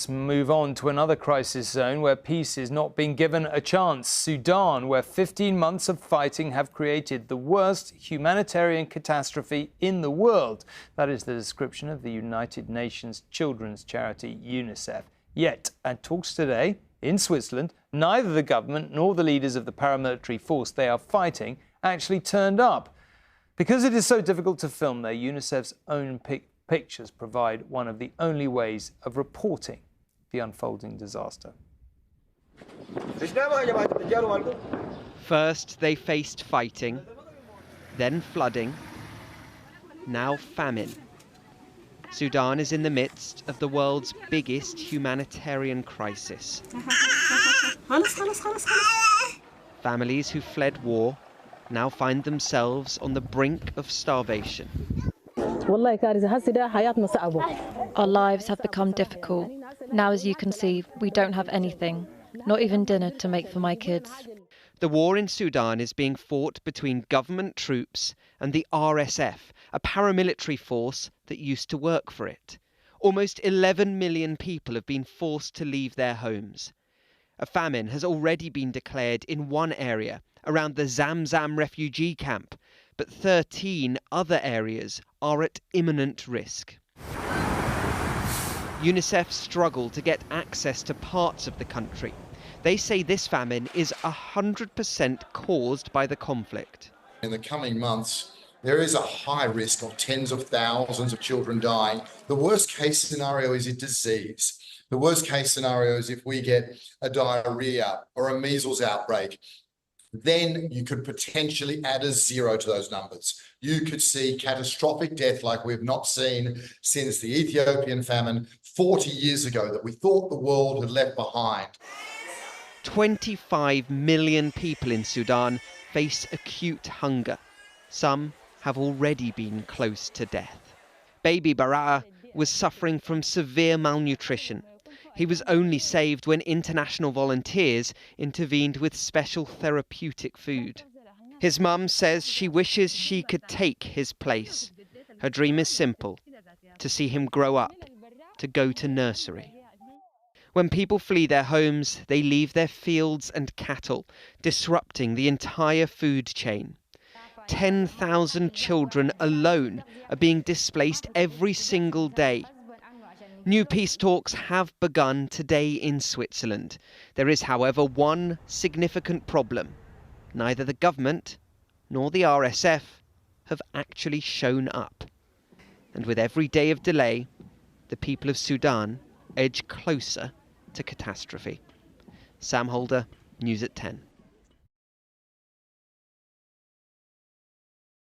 Let's move on to another crisis zone where peace is not being given a chance. Sudan, where 15 months of fighting have created the worst humanitarian catastrophe in the world. That is the description of the United Nations children's charity UNICEF. Yet, at talks today in Switzerland, neither the government nor the leaders of the paramilitary force they are fighting actually turned up. Because it is so difficult to film there, UNICEF's own pictures provide one of the only ways of reporting the unfolding disaster. First, they faced fighting, then flooding, now famine. Sudan is in the midst of the world's biggest humanitarian crisis. Families who fled war now find themselves on the brink of starvation. Our lives have become difficult. Now, as you can see, we don't have anything, not even dinner to make for my kids. The war in Sudan is being fought between government troops and the RSF, a paramilitary force that used to work for it. Almost 11 million people have been forced to leave their homes. A famine has already been declared in one area, around the Zamzam refugee camp, but 13 other areas are at imminent risk. UNICEF struggle to get access to parts of the country. They say this famine is 100% caused by the conflict. In the coming months, there is a high risk of tens of thousands of children dying. The worst case scenario is a disease. The worst case scenario is if we get a diarrhea or a measles outbreak. Then you could potentially add a zero to those numbers. You could see catastrophic death like we've not seen since the Ethiopian famine 40 years ago that we thought the world had left behind. 25 million people in Sudan face acute hunger. Some have already been close to death. Baby Bara'a was suffering from severe malnutrition. He was only saved when international volunteers intervened with special therapeutic food. His mum says she wishes she could take his place. Her dream is simple: to see him grow up, to go to nursery. When people flee their homes, they leave their fields and cattle, disrupting the entire food chain. 10,000 children alone are being displaced every single day. New peace talks have begun today in Switzerland. There is, however, one significant problem. Neither the government nor the RSF have actually shown up. And with every day of delay, the people of Sudan edge closer to catastrophe. Sam Holder, News at 10.